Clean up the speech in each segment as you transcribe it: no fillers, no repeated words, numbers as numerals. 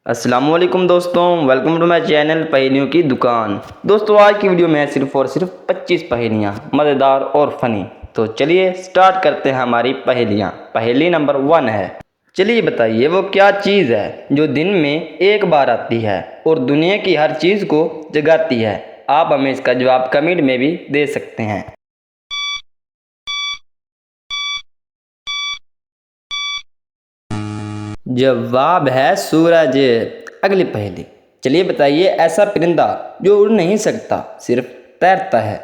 अस्सलामुअलैकुम दोस्तों, welcome to my channel पहेलियों की दुकान। दोस्तों आज की वीडियो में सिर्फ और सिर्फ 25 पहेलियाँ मज़ेदार और फनी। तो चलिए स्टार्ट करते हैं हमारी पहेलियाँ। पहेली नंबर 1 है, चलिए बताइए वो क्या चीज़ है जो दिन में एक बार आती है और दुनिया की हर चीज़ को जगाती है। आप हमें इसका जवाब कमेंट में भी दे सकते हैं। जवाब है सूरज। अगली पहेली, चलिए बताइए ऐसा परिंदा जो उड़ नहीं सकता सिर्फ तैरता है।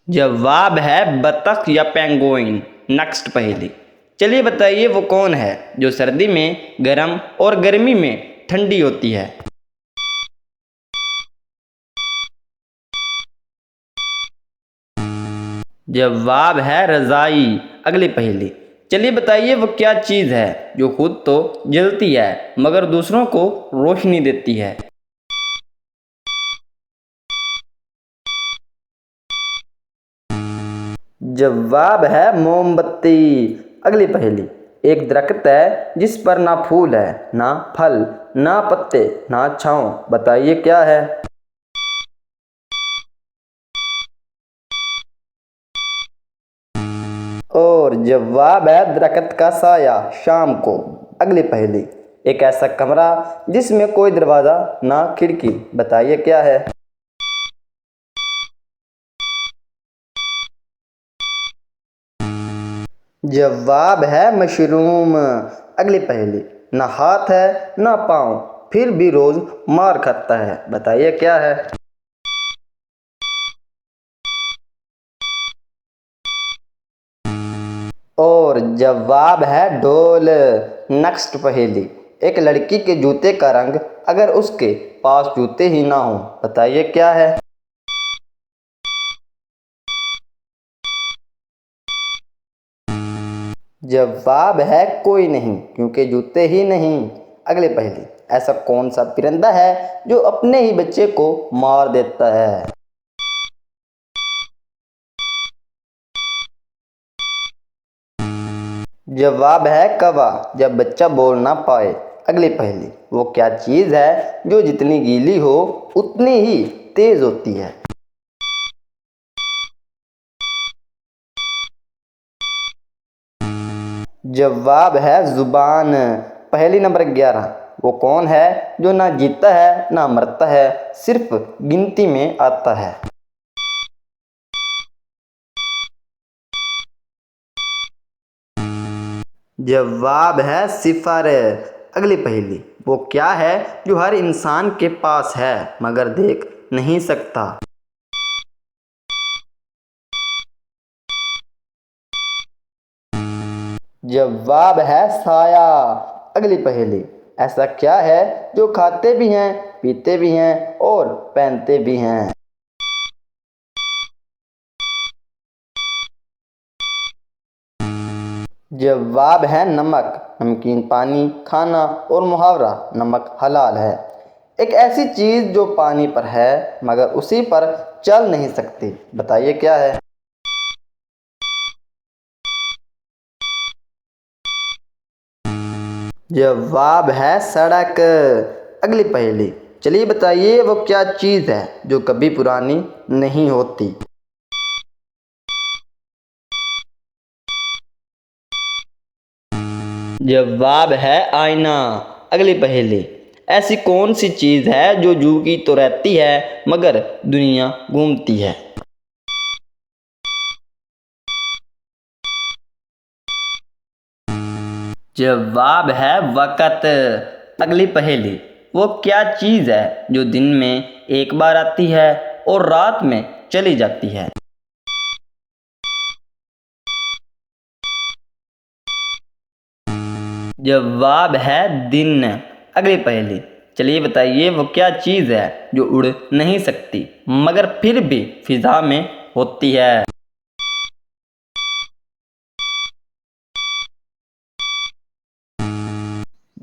जवाब है बतख या पेंगुइन। नेक्स्ट पहेली, चलिए बताइए वो कौन है जो सर्दी में गर्म और गर्मी में ठंडी होती है। जवाब है रज़ाई। अगली पहेली, चलिए बताइए वो क्या चीज़ है जो खुद तो जलती है मगर दूसरों को रोशनी देती है। जवाब है मोमबत्ती। अगली पहेली, एक दरख्त है जिस पर ना फूल है ना फल ना पत्ते ना छांव, बताइए क्या है। और जवाब है दरख्त का साया शाम को। अगली पहेली, एक ऐसा कमरा जिसमें कोई दरवाज़ा ना खिड़की, बताइए क्या है। जवाब है मशरूम। अगली पहेली, ना हाथ है ना पाँव फिर भी रोज मार खाता है, बताइए क्या है। और जवाब है ढोल। नेक्स्ट पहेली, एक लड़की के जूते का रंग अगर उसके पास जूते ही ना हो, बताइए क्या है। जवाब है कोई नहीं, क्योंकि जूते ही नहीं। अगले पहेली, ऐसा कौन सा परिंदा है जो अपने ही बच्चे को मार देता है। जवाब है कौवा, जब बच्चा बोल ना पाए। अगली पहेली, वो क्या चीज़ है जो जितनी गीली हो उतनी ही तेज होती है। जवाब है जुबान। पहेली नंबर 11, वो कौन है जो ना जीता है ना मरता है सिर्फ गिनती में आता है। जवाब है सिफर। अगली पहेली, वो क्या है जो हर इंसान के पास है मगर देख नहीं सकता। जवाब है साया। अगली पहेली, ऐसा क्या है जो खाते भी हैं पीते भी हैं और पहनते भी हैं। जवाब है नमक। नमकीन पानी खाना और मुहावरा नमक हलाल है। एक ऐसी चीज़ जो पानी पर है मगर उसी पर चल नहीं सकती, बताइए क्या है। जवाब है सड़क। अगली पहेली, चलिए बताइए वो क्या चीज़ है जो कभी पुरानी नहीं होती। जवाब है आईना। अगली पहेली, ऐसी कौन सी चीज़ है जो जू की तो रहती है मगर दुनिया घूमती है। जवाब है वक़्त। अगली पहेली, वो क्या चीज़ है जो दिन में एक बार आती है और रात में चली जाती है। जवाब है दिन। अगली पहेली, चलिए बताइए वो क्या चीज़ है जो उड़ नहीं सकती मगर फिर भी फिजा में होती है।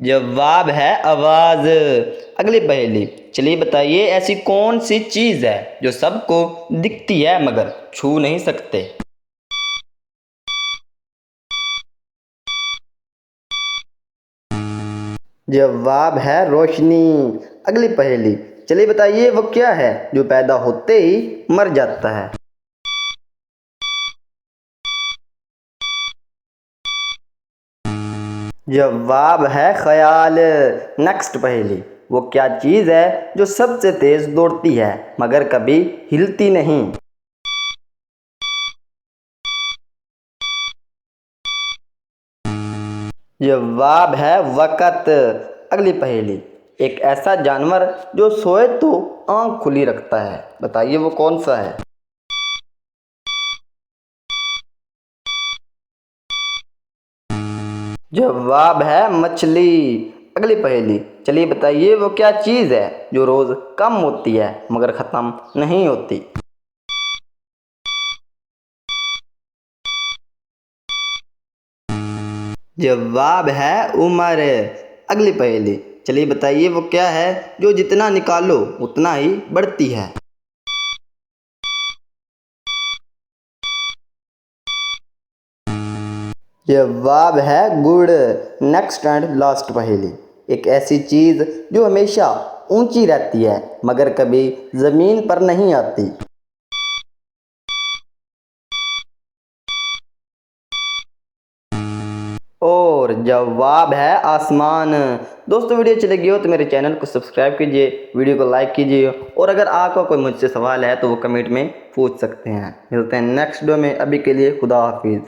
जवाब है आवाज़। अगली पहेली, चलिए बताइए ऐसी कौन सी चीज़ है जो सबको दिखती है मगर छू नहीं सकते। जवाब है रोशनी। अगली पहेली, चलिए बताइए वो क्या है जो पैदा होते ही मर जाता है। जवाब है ख्याल। नेक्स्ट पहेली, वो क्या चीज़ है जो सबसे तेज दौड़ती है मगर कभी हिलती नहीं। जवाब है वक़्त। अगली पहेली, एक ऐसा जानवर जो सोए तो आँख खुली रखता है, बताइए वो कौन सा है। जवाब है मछली। अगली पहेली, चलिए बताइए वो क्या चीज़ है जो रोज़ कम होती है मगर ख़त्म नहीं होती। जवाब है उम्र। अगली पहेली, चलिए बताइए वो क्या है जो जितना निकालो उतना ही बढ़ती है। जवाब है गुड़। नेक्स्ट एंड लास्ट पहेली, एक ऐसी चीज़ जो हमेशा ऊंची रहती है मगर कभी ज़मीन पर नहीं आती। और जवाब है आसमान। दोस्तों वीडियो अच्छी लगी हो तो मेरे चैनल को सब्सक्राइब कीजिए, वीडियो को लाइक कीजिए, और अगर आपका कोई मुझसे सवाल है तो वो कमेंट में पूछ सकते हैं। मिलते हैं नेक्स्ट वीडियो में, अभी के लिए खुदा हाफिज़।